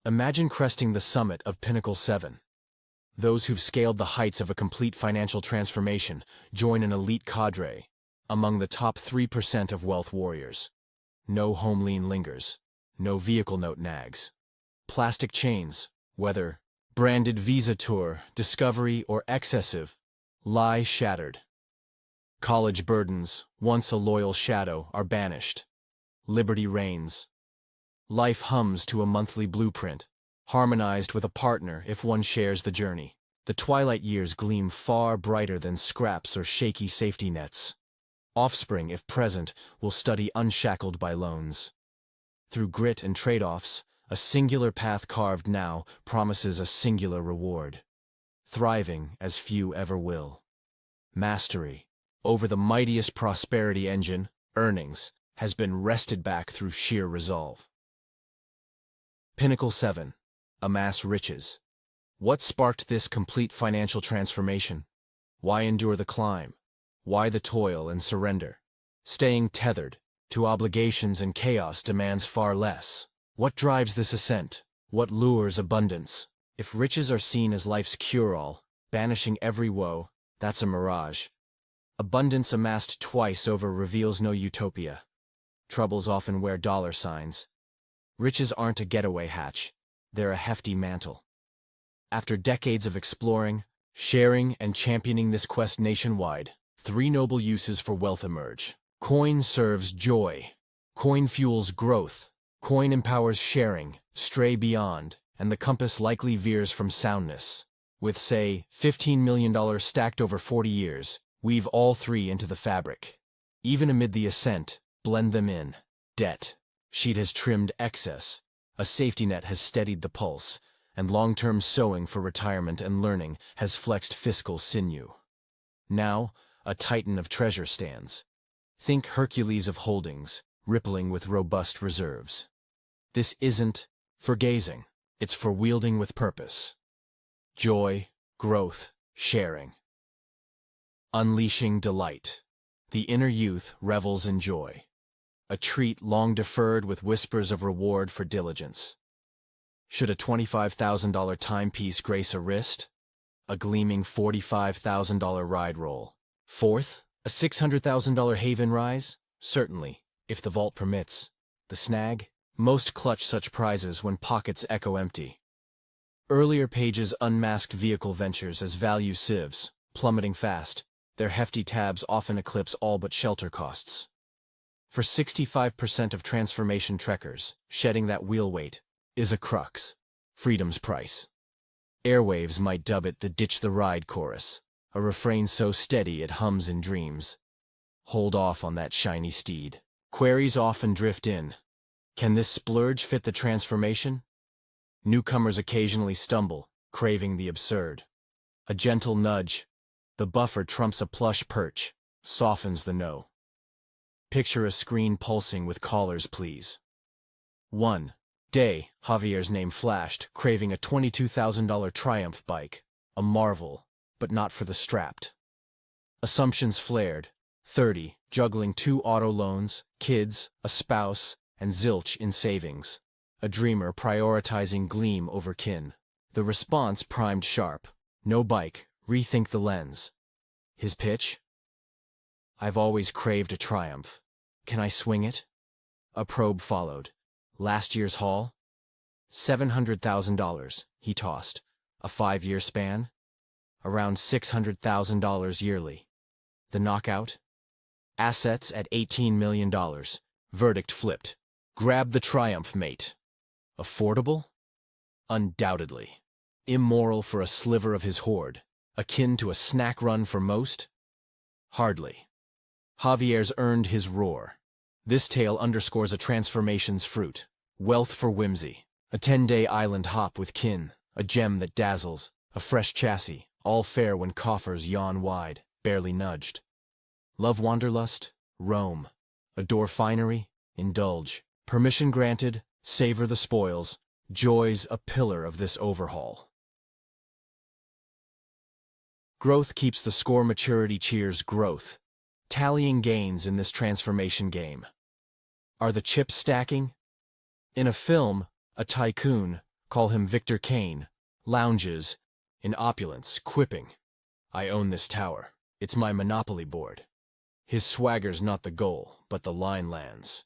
Imagine cresting the summit of Pinnacle 7. Those who've scaled the heights of a complete financial transformation join an elite cadre, among the top 3% of wealth warriors. No home lien lingers. No vehicle note nags. Plastic chains, whether branded Visa Tour, Discovery, or Excessive, lie shattered. College burdens, once a loyal shadow, are banished. Liberty reigns. Life hums to a monthly blueprint, harmonized with a partner if one shares the journey. The twilight years gleam far brighter than scraps or shaky safety nets. Offspring, if present, will study unshackled by loans. Through grit and trade-offs, a singular path carved now promises a singular reward. Thriving as few ever will. Mastery, over the mightiest prosperity engine, earnings, has been wrested back through sheer resolve. Pinnacle 7. Amass riches. What sparked this complete financial transformation? Why endure the climb? Why the toil and surrender? Staying tethered to obligations and chaos demands far less. What drives this ascent? What lures abundance? If riches are seen as life's cure-all, banishing every woe, that's a mirage. Abundance amassed twice over reveals no utopia. Troubles often wear dollar signs. Riches aren't a getaway hatch, they're a hefty mantle. After decades of exploring, sharing, and championing this quest nationwide, three noble uses for wealth emerge. Coin serves joy. Coin fuels growth. Coin empowers sharing, stray beyond, and the compass likely veers from soundness. With, say, $15 million stacked over 40 years, weave all three into the fabric. Even amid the ascent, blend them in. Debt sheet has trimmed excess. A safety net has steadied the pulse, and long-term sowing for retirement and learning has flexed fiscal sinew. Now, a titan of treasure stands. Think Hercules of holdings, rippling with robust reserves. This isn't for gazing, it's for wielding with purpose. Joy, growth, sharing. Unleashing delight. The inner youth revels in joy. A treat long deferred with whispers of reward for diligence. Should a $25,000 timepiece grace a wrist? A gleaming $45,000 ride roll. Fourth, a $600,000 haven rise? Certainly, if the vault permits. The snag? Most clutch such prizes when pockets echo empty. Earlier pages unmasked vehicle ventures as value sieves, plummeting fast. Their hefty tabs often eclipse all but shelter costs. For 65% of transformation trekkers, shedding that wheel weight is a crux. Freedom's price. Airwaves might dub it the ditch the ride chorus, a refrain so steady it hums in dreams. Hold off on that shiny steed. Queries often drift in. Can this splurge fit the transformation? Newcomers occasionally stumble, craving the absurd. A gentle nudge, the buffer trumps a plush perch, softens the no. Picture a screen pulsing with callers please. One day, Javier's name flashed, craving a $22,000 Triumph bike, a marvel, but not for the strapped. Assumptions flared. 30, juggling 2 auto loans, kids, a spouse, and zilch in savings. A dreamer prioritizing gleam over kin. The response primed sharp. No bike, rethink the lens. His pitch? I've always craved a Triumph. Can I swing it? A probe followed. Last year's haul? $700,000, he tossed. A 5-year span? Around $600,000 yearly. The knockout? Assets at $18 million. Verdict flipped. Grab the Triumph, mate. Affordable? Undoubtedly. Immoral for a sliver of his hoard. Akin to a snack run for most? Hardly. Javier's earned his roar. This tale underscores a transformation's fruit. Wealth for whimsy. A 10-day island hop with kin. A gem that dazzles. A fresh chassis. All fair when coffers yawn wide, barely nudged. Love wanderlust? Roam. Adore finery? Indulge. Permission granted? Savor the spoils. Joy's a pillar of this overhaul. Growth keeps the score. Maturity cheers growth. Tallying gains in this transformation game. Are the chips stacking? In a film, a tycoon, Call him Victor Kane, lounges in opulence, quipping, "I own this tower. It's my monopoly board." His swagger's not the goal, but the line lands.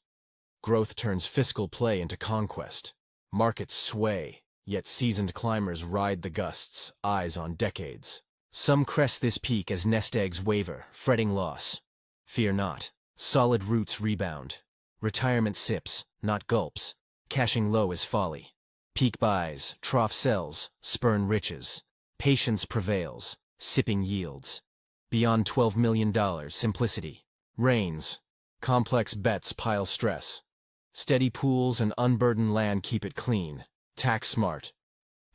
Growth turns fiscal play into conquest. Markets sway, yet seasoned climbers ride the gusts, eyes on decades. Some crest this peak as nest eggs waver, fretting loss. Fear not. Solid roots rebound. Retirement sips, not gulps. Cashing low is folly. Peak buys, trough sells, spurn riches. Patience prevails, sipping yields. Beyond $12 million, simplicity reigns. Complex bets pile stress. Steady pools and unburdened land keep it clean. Tax smart.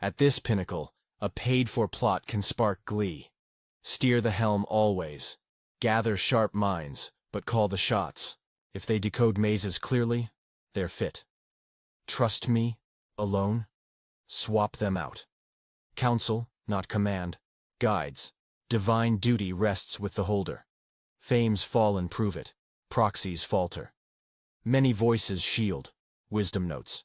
At this pinnacle, a paid-for plot can spark glee. Steer the helm always. Gather sharp minds, but call the shots. If they decode mazes clearly, they're fit. Trust me, alone? Swap them out. Counsel, not command. Guides. Divine duty rests with the holder. Fame's fall and prove it. Proxies falter. Many voices shield. Wisdom notes.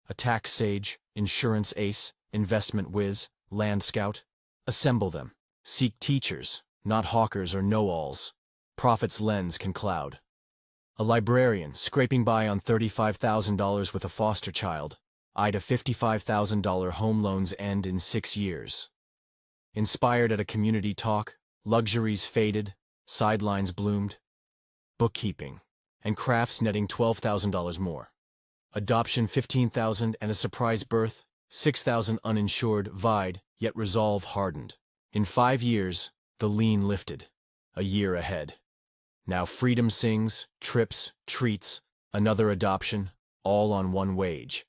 A tax sage, insurance ace, investment whiz, land scout. Assemble them. Seek teachers, not hawkers or know-alls. Prophet's lens can cloud. A librarian, scraping by on $35,000 with a foster child. Eyed a $55,000 home loans end in 6 years. Inspired at a community talk, luxuries faded, sidelines bloomed. Bookkeeping, and crafts netting $12,000 more. Adoption $15,000 and a surprise birth, $6,000 uninsured, vied, yet resolve hardened. In 5 years, the lien lifted. A year ahead. Now freedom sings, trips, treats, another adoption, all on one wage.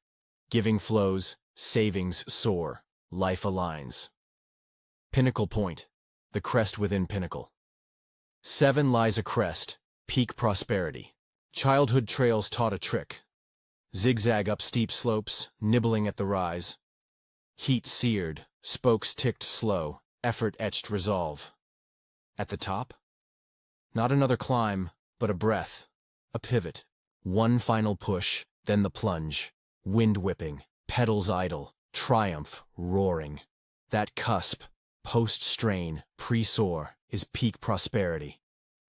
Giving flows, savings soar, life aligns. Pinnacle Point, the crest within Pinnacle. 7 lies a crest, peak prosperity. Childhood trails taught a trick. Zigzag up steep slopes, nibbling at the rise. Heat seared, spokes ticked slow, effort etched resolve. At the top? Not another climb, but a breath, a pivot. One final push, then the plunge. Wind whipping, pedals idle, triumph roaring. That cusp, post-strain, pre-soar, is peak prosperity.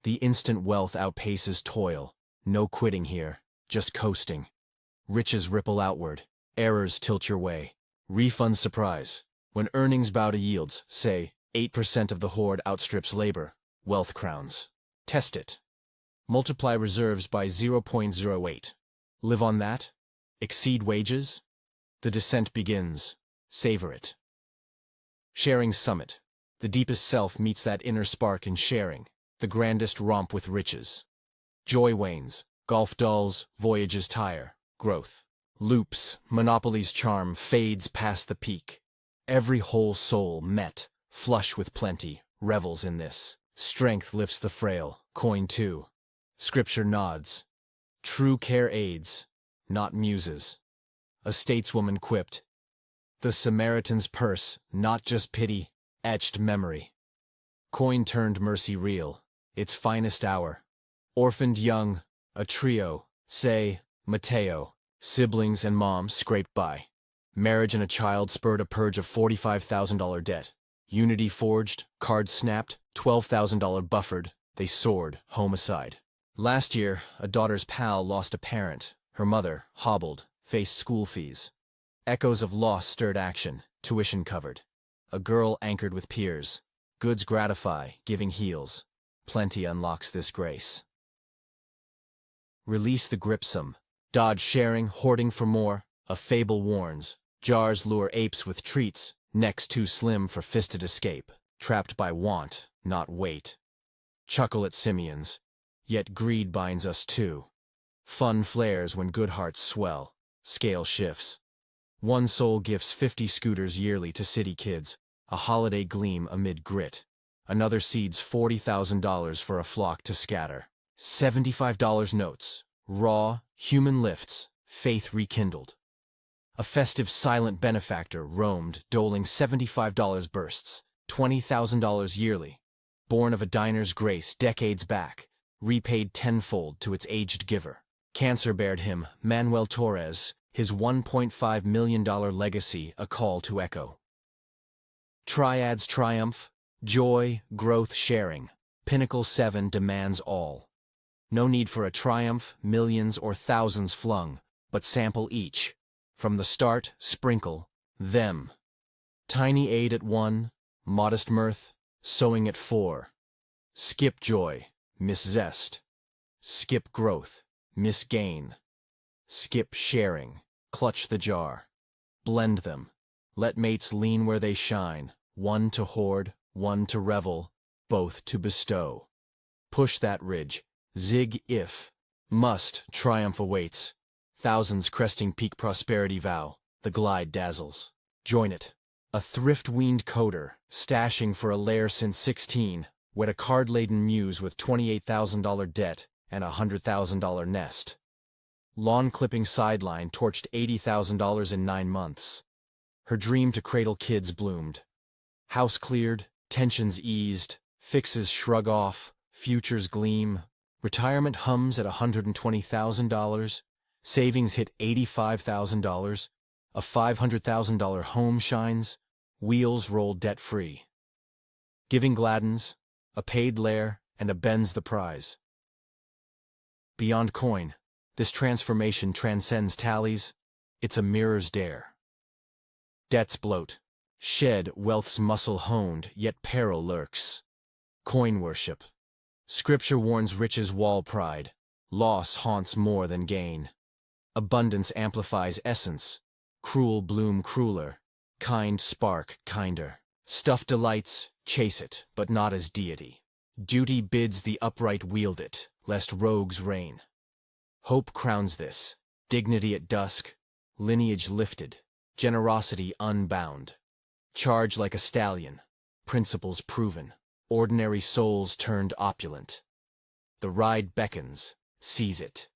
The instant wealth outpaces toil. No quitting here, just coasting. Riches ripple outward, errors tilt your way. Refund surprise. When earnings bow to yields, say, 8% of the hoard outstrips labor, wealth crowns. Test it. Multiply reserves by 0.08. Live on that? Exceed wages? The descent begins. Savor it. Sharing summit. The deepest self meets that inner spark in sharing, the grandest romp with riches. Joy wanes, golf dulls, voyages tire, growth. Loops, monopoly's charm fades past the peak. Every whole soul met, flush with plenty, revels in this. Strength lifts the frail, coin too. Scripture nods. True care aids, not muses. A stateswoman quipped. The Samaritan's purse, not just pity, etched memory. Coin turned mercy real, its finest hour. Orphaned young, a trio, say, Mateo. Siblings and mom scraped by. Marriage and a child spurred a purge of $45,000 debt. Unity forged, cards snapped, $12,000 buffered, they soared, homicide. Last year, a daughter's pal lost a parent. Her mother, hobbled, faced school fees. Echoes of loss stirred action, tuition covered. A girl anchored with peers. Goods gratify, giving heals. Plenty unlocks this grace. Release the gripsome. Dodge sharing, hoarding for more. A fable warns. Jars lure apes with treats. Necks too slim for fisted escape. Trapped by want, not weight. Chuckle at simians. Yet greed binds us too. Fun flares when good hearts swell. Scale shifts. One soul gifts 50 scooters yearly to city kids. A holiday gleam amid grit. Another seeds $40,000 for a flock to scatter. $75 notes. Raw, human lifts, faith rekindled. A festive silent benefactor roamed, doling $75 bursts, $20,000 yearly. Born of a diner's grace decades back, repaid tenfold to its aged giver. Cancer bared him, Manuel Torres, his $1.5 million legacy a call to echo. Triads triumph, joy, growth, sharing. Pinnacle 7 demands all. No need for a triumph, millions or thousands flung, but sample each. From the start, sprinkle them. Tiny aid at 1, modest mirth, sowing at 4. Skip joy, miss zest. Skip growth, miss gain. Skip sharing, clutch the jar. Blend them. Let mates lean where they shine, one to hoard, one to revel, both to bestow. Push that ridge, zig if, must, triumph awaits. Thousands cresting peak prosperity vow, the glide dazzles. Join it. A thrift-weaned coder, stashing for a lair since 16, wed a card-laden muse with $28,000 debt and a $100,000 nest. Lawn-clipping sideline torched $80,000 in 9 months. Her dream to cradle kids bloomed. House cleared, tensions eased, fixes shrug off, futures gleam. Retirement hums at $120,000, savings hit $85,000, a $500,000 home shines, wheels roll debt-free. Giving gladdens, a paid lair, and a Benz the prize. Beyond coin, this transformation transcends tallies, it's a mirror's dare. Debts bloat, shed wealth's muscle honed, yet peril lurks. Coin worship. Scripture warns riches wall pride, loss haunts more than gain. Abundance amplifies essence, cruel bloom crueler, kind spark kinder. Stuff delights, chase it, but not as deity. Duty bids the upright wield it, lest rogues reign. Hope crowns this, dignity at dusk, lineage lifted, generosity unbound. Charge like a stallion, principles proven, ordinary souls turned opulent. The ride beckons, seize it.